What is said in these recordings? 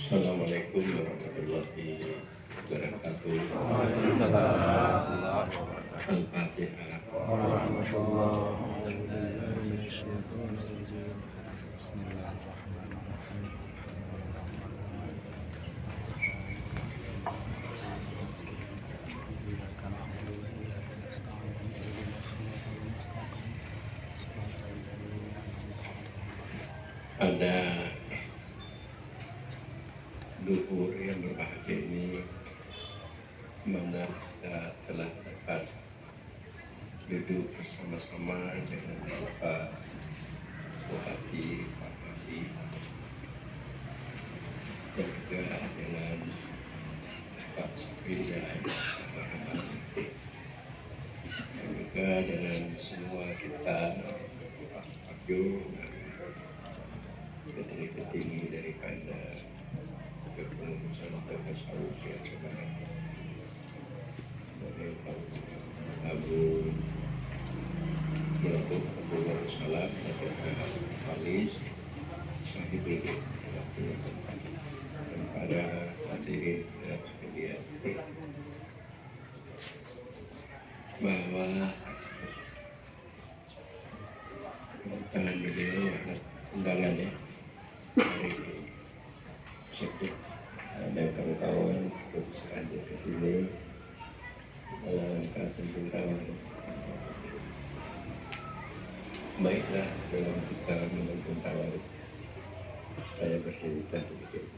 Assalamualaikum warahmatullahi wabarakatuh. Waalaikumsalam Al-Fatihah. warahmatullahi wabarakatuh. Bismillahirrahmanirrahim. Iyyaka na'budu wa iyyaka nasta'in. Ihdinas siratal mustaqim. Shiratal ladzina an'amta 'alaihim. Pada duhur yang berbahagia ini, mana kita telah dapat duduk bersama-sama dengan Bapak Bupati Pak Madi dan juga dengan Pak Sapinda Muhammad dan juga dengan semua kita Pak Abdu petinggi daripada kepengurusan tasawuf yang sebenarnya sebagai Abu Abu Salam dan Falis Sahibul dan para hadirin dan sekalian, bahwa tangan beliau ada undangannya hari Sabtu. Ada kawan-kawan untuk hadir ke sini dalam rangka pemberitahuan. Baiklah, dalam kita menempuh tawar, saya bercerita sedikit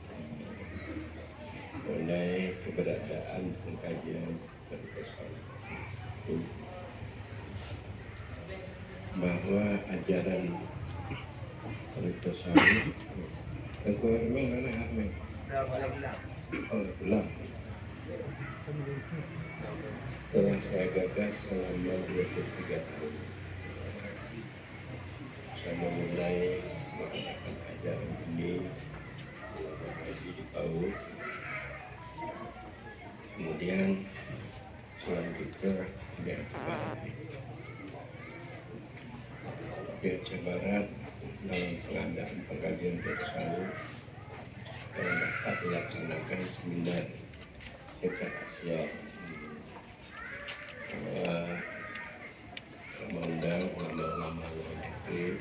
mengenai keberadaan pengkajian berkesalahan, bahwa ajaran berkesalahan tentu memang mana Ahmed pulang telah saya gagas selama 23 tahun. Saya memulai menggunakan ajaran ini di PAUD, kemudian selanjutnya di Aceh Barat dalam pengadaan pengkajian bersama yang dapat dilaksanakan seminar dekat Asia, mengundang ulama-ulama luar negeri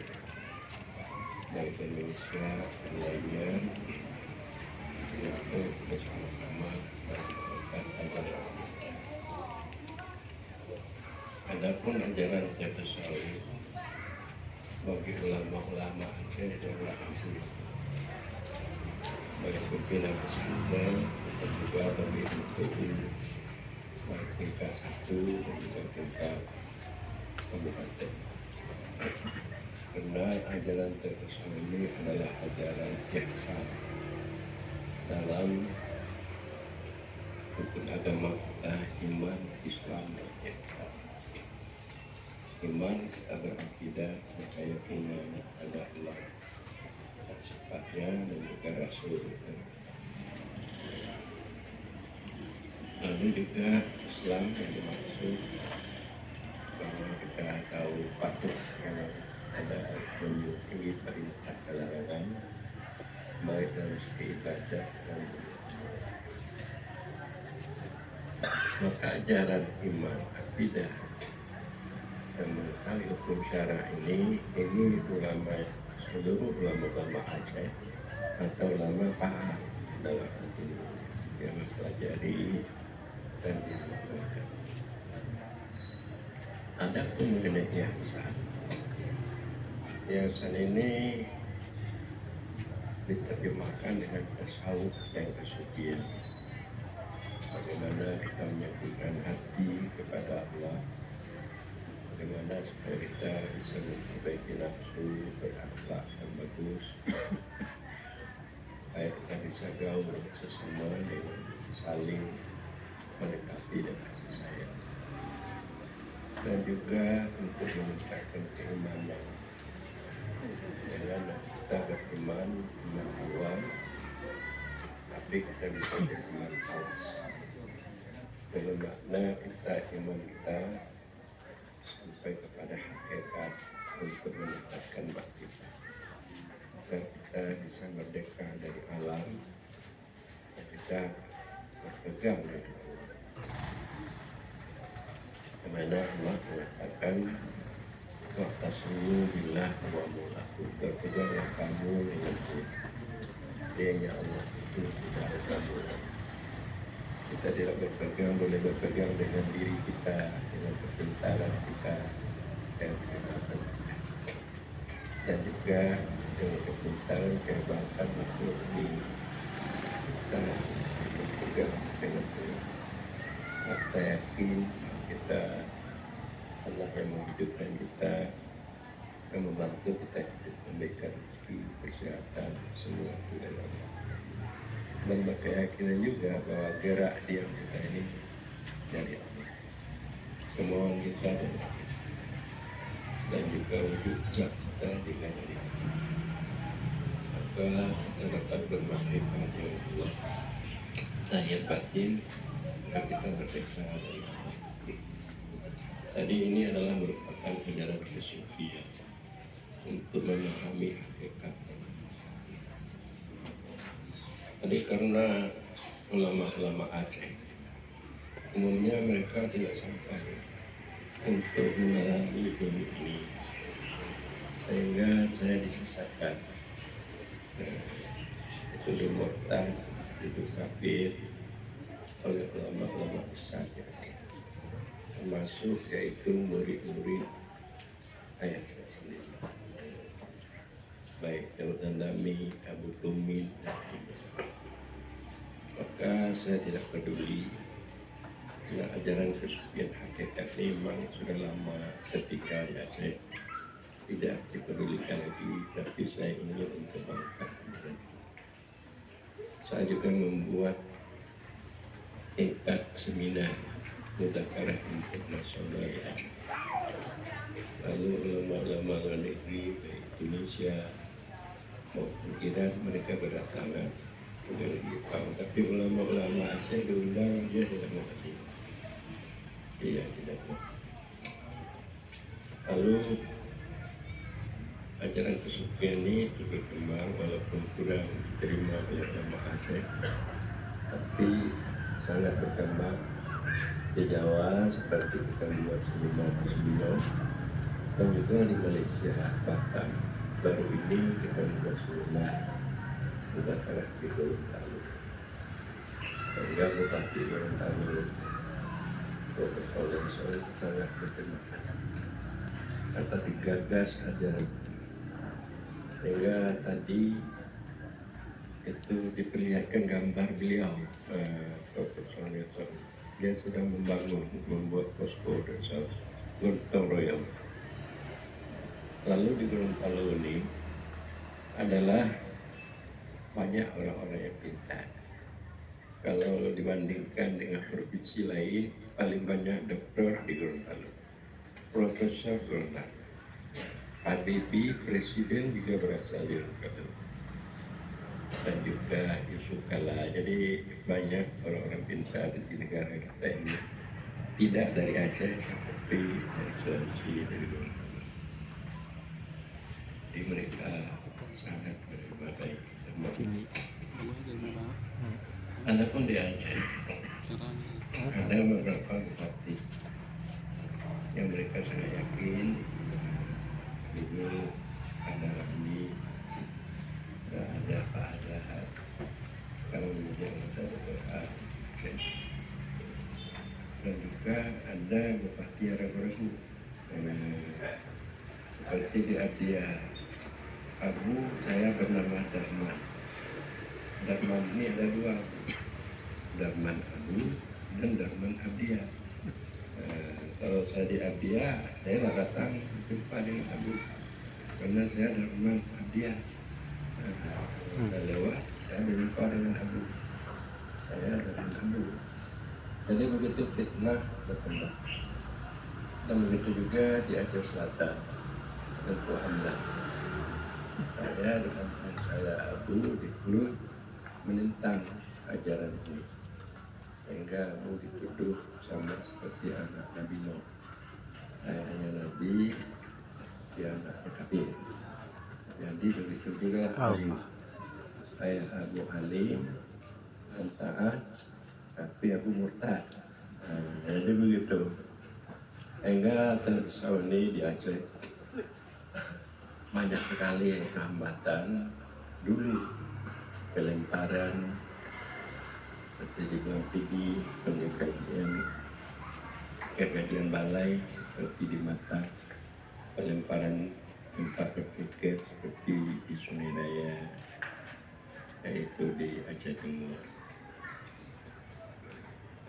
dari Indonesia dan lainnya untuk bersama-sama melakukan ajaran. Adapun ajaran tasawuf bagi ulama-ulama Aceh adalah asli bagi pimpinan pesantren dan juga bagi MTI baik tingkat 1 dan juga tingkat kabupaten. Karena ajaran terkesan ini adalah ajaran ihsan dalam rukun agama kita, iman, Islam, dan ihsan. Iman, kita berakidah keyakinan pada Allah dan sifatnya dan juga Rasul. Lalu juga Islam yang dimaksud bahwa kita tahu patuh kalau ada menyukai perintah larangan, baik dalam segi ibadah dan maka ajaran iman, akidah dan mengetahui hukum syara ini seluruh ulama Aceh atau ulama paham dalam arti yang mempelajari dan dilakukan. Adapun mengenai ihsan ini diterjemahkan dengan tasawuf yang kesucian. Bagaimana kita menyatukan hati kepada Allah, bagaimana supaya kita bisa memperbaiki nafsu, berakhlak yang bagus, supaya kita bisa gaul sesama dengan saling mendekati dan kasih sayang, dan juga untuk meningkatkan keimanan. Dengan kita beriman iman awal, tapi kita bisa beriman awas dengan makna kita iman kita sampai kepada hakikat untuk meningkatkan bak kita, agar kita bisa merdeka dari alam kita berpegang dengan Allah. Kemana Allah mengatakan wa'tasimu billah wa mulaku, berpeganglah kamu dengan Allah. Dia Allah itu tidak ada kamu. Kita tidak berpegang, boleh berpegang dengan diri kita, dengan kepintaran kita, dan juga dengan kepintaran kehebatan makhluk ini. Kita berpegang dengan Allah. Kita yakin kita Allah yang menghidupkan kita, yang membantu kita hidup, memberikan rezeki, kesehatan, semua itu dari Allah. Dan berkeyakinan juga bahwa gerak diam kita ini dari Allah. Kemauan kita dari Allah. Dan juga wujud zat kita juga dari Allah. Maka kita dapat bermakrifat dengan Allah. Lahir batin, maka kita merdeka dari Allah. Tadi ini adalah merupakan ajaran filsafia untuk memahami hakikat. Tadi karena ulama-ulama Aceh umumnya mereka tidak sampai untuk mengalami ilmu ini, sehingga saya disesatkan. Itu dimurtad, itu kafir oleh ulama-ulama besar di Aceh, termasuk yaitu murid-murid ayah saya sendiri, baik Daud Andami, Abu Tumin, dan lainnya. Maka saya tidak peduli. Nah, ajaran kesucian hakikat ini memang sudah lama ketika di Aceh tidak dipedulikan lagi, tapi saya ingin untuk mengangkat. Saya juga membuat tingkat seminar mudzakarah internasional di Aceh. Lalu ulama-ulama luar negeri dari Indonesia maupun Iran mereka berdatangan dari Jepang, tapi ulama-ulama Aceh diundang, dia tidak mau hadir. Dia tidak mau. Lalu ajaran kesucian ini berkembang walaupun kurang diterima oleh ulama Aceh, tapi sangat berkembang di Jawa seperti kita buat seminar di Sumeneb, dan juga di Malaysia, Batam. Baru ini kita membuat seminar mudzakarah di Gorontalo. Sehingga Bupati Gorontalo, Profesor Lenson sangat berterima kasih atas digagas ajaran. Sehingga tadi itu diperlihatkan gambar beliau, Profesor Lenson. Dia sedang membuat posko desa gotong royong. Lalu di Gorontalo ini adalah banyak orang-orang yang pintar. Kalau dibandingkan dengan provinsi lain, paling banyak doktor di Gorontalo, profesor Gorontalo. Habibie Presiden juga berasal dari Gorontalo, dan juga Yusuf Kala. Jadi banyak orang-orang pintar di negara kita ini tidak dari Aceh, tapi dari Sulawesi, dari Gorontalo. Jadi mereka sangat berbagai sama ini. Ada pun di Aceh ada beberapa bupati yang mereka sangat yakin dulu ada Ramli, ada Pak Azhar, sekarang kemudian ada Dr. Dan juga ada Bupati Aragorasu seperti di Abdiah Abu, saya bernama Darman. Darman ini ada dua, Darman Abu dan Darman Abdiah. Kalau saya di Abdiah, saya tak datang jumpa dengan Abu, karena saya Darman Abdiah. Saya lewat, saya berjumpa dengan Abu, saya dengan Abu. Jadi begitu fitnah berkembang. Dan begitu juga di Aceh Selatan, Tengku Hamdan. Saya dengan saya Abu di Hulu menentang ajaran ini, sehingga Abu dituduh sama seperti anak Nabi Nuh. Ayahnya Nabi, dia anaknya kafir. Jadi begitu juga Ayah Abu Halim, taat, tapi aku murtad. Jadi begitu. Sehingga tahun ini di Aceh banyak sekali hambatan. Dulu pelemparan seperti di Bangpidi, kejadian balai seperti di Mata, pelemparan tempat berpikir seperti di Sungai Daya, yaitu di Aceh Timur.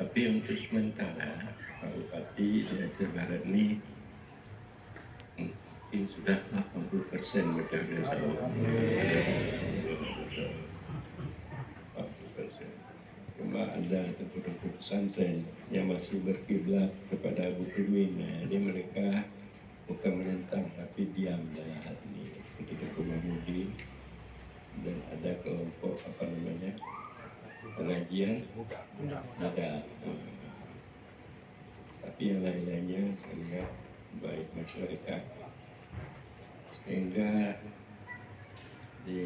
Tapi untuk sementara Pak Bupati di Aceh Barat ini mungkin sudah 80% berjaga sama. 80%. Cuma ada tempat-tempat pesantren yang masih berkiblat kepada Abu Firmin. Jadi mereka bukan menentang tapi diam dalam hal ini. Ketika Mahmudi dan ada kelompok pengajian ada, tapi yang lain-lainnya saya lihat baik masyarakat, sehingga di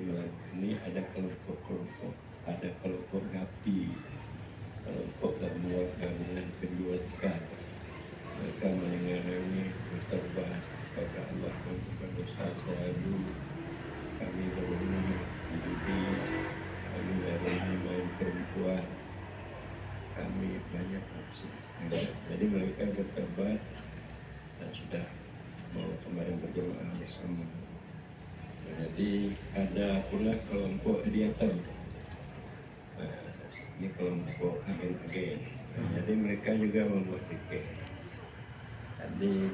Melang ini ada kelompok-kelompok, ada kelompok GAPI, kelompok gabungan penjual ikan. Mereka menyengarangi bertobat kepada Allah dan kepada dosa saya dulu. Kami berani judi, kami berani main perempuan, kami banyak aksi. Jadi mereka bertobat dan sudah mau kemarin berjamaah bersama. Jadi ada pula kelompok Ediatan. Ini kelompok agen-agen. Jadi mereka juga membuat tiket. Jadi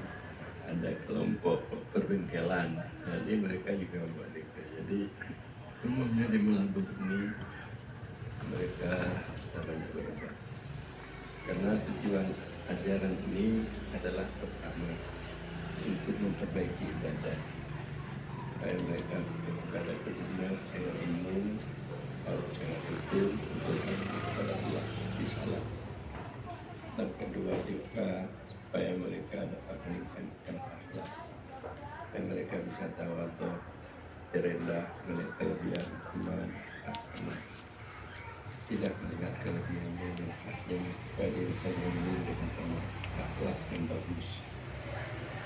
ada kelompok perbengkelan. Jadi mereka juga membuat tiket. Jadi semuanya di Melantung ini mereka sedang berubah. Karena tujuan ajaran ini adalah pertama untuk memperbaiki ibadah. Supaya mereka berada benar dengan ilmu, harus sangat betul untuk kepada Allah di salat. Dan kedua juga supaya mereka dapat meningkatkan akhlak dan mereka bisa tawadhu, terendah, melihat kelebihan iman, agama, tidak melihat kelebihannya dan haknya, supaya dia bisa memilih dengan akhlak yang bagus,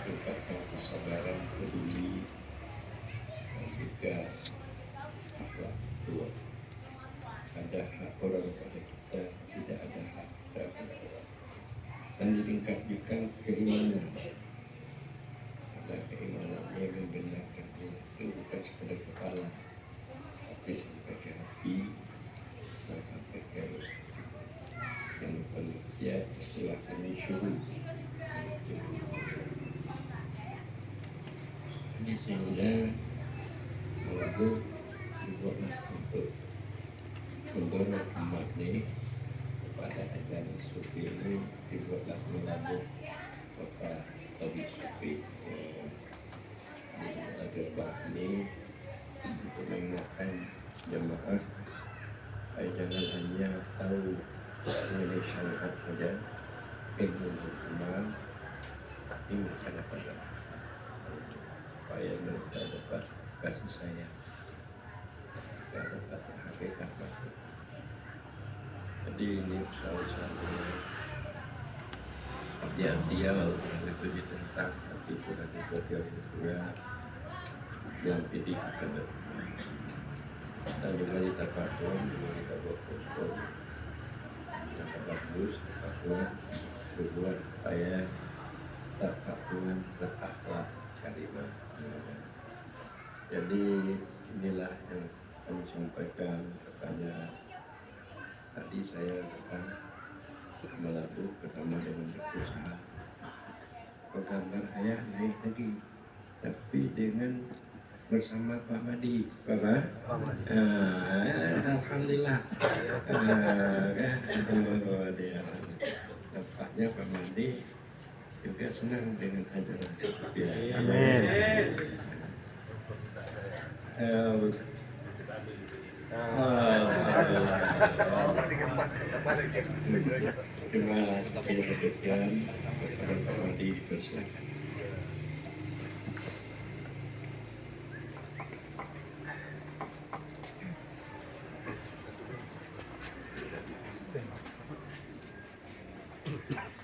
tingkatkan kesabaran, peduli, dan juga akhlak tua. Ada hak orang pada kita, tidak ada hak kita pada orang. Dan ditingkatkan keimanan. Ada keimanan yang membenarkan itu bukan sekadar kepala, tapi sampai ke hati dan sampai ke yang pengertian istilah ini syuhud. Ini sehingga lalu dibuatlah untuk mendorong umat ini kepada ajaran sufi ini, dibuatlah lagu kota Tabi Sufi di Agerbah ini untuk mengingatkan jemaah jangan hanya tahu mengenai syariat saja, ilmu beramal, tapi mereka dapat supaya mereka dapat kasih sayang, mereka dapat hakikat makhluk. Jadi ini salah satu dia walaupun itu ditentang, tapi sudah dibuat juga yang PD kita bermain. Dan juga di Tapakun, juga kita buat posko yang bagus, Tapakun berbuat supaya Tapakun berakhlak karimah. Jadi inilah yang kami sampaikan kepada tadi saya datang Melabu pertama dengan berusaha gambar ayah naik lagi, tapi dengan bersama Pak Madi, Bapak. Alhamdulillah. Nampaknya Pak Madi juga senang dengan ajaran Sufi. Amin. Terima kasih kepada Pak Madi, dipersilakan. Salamat.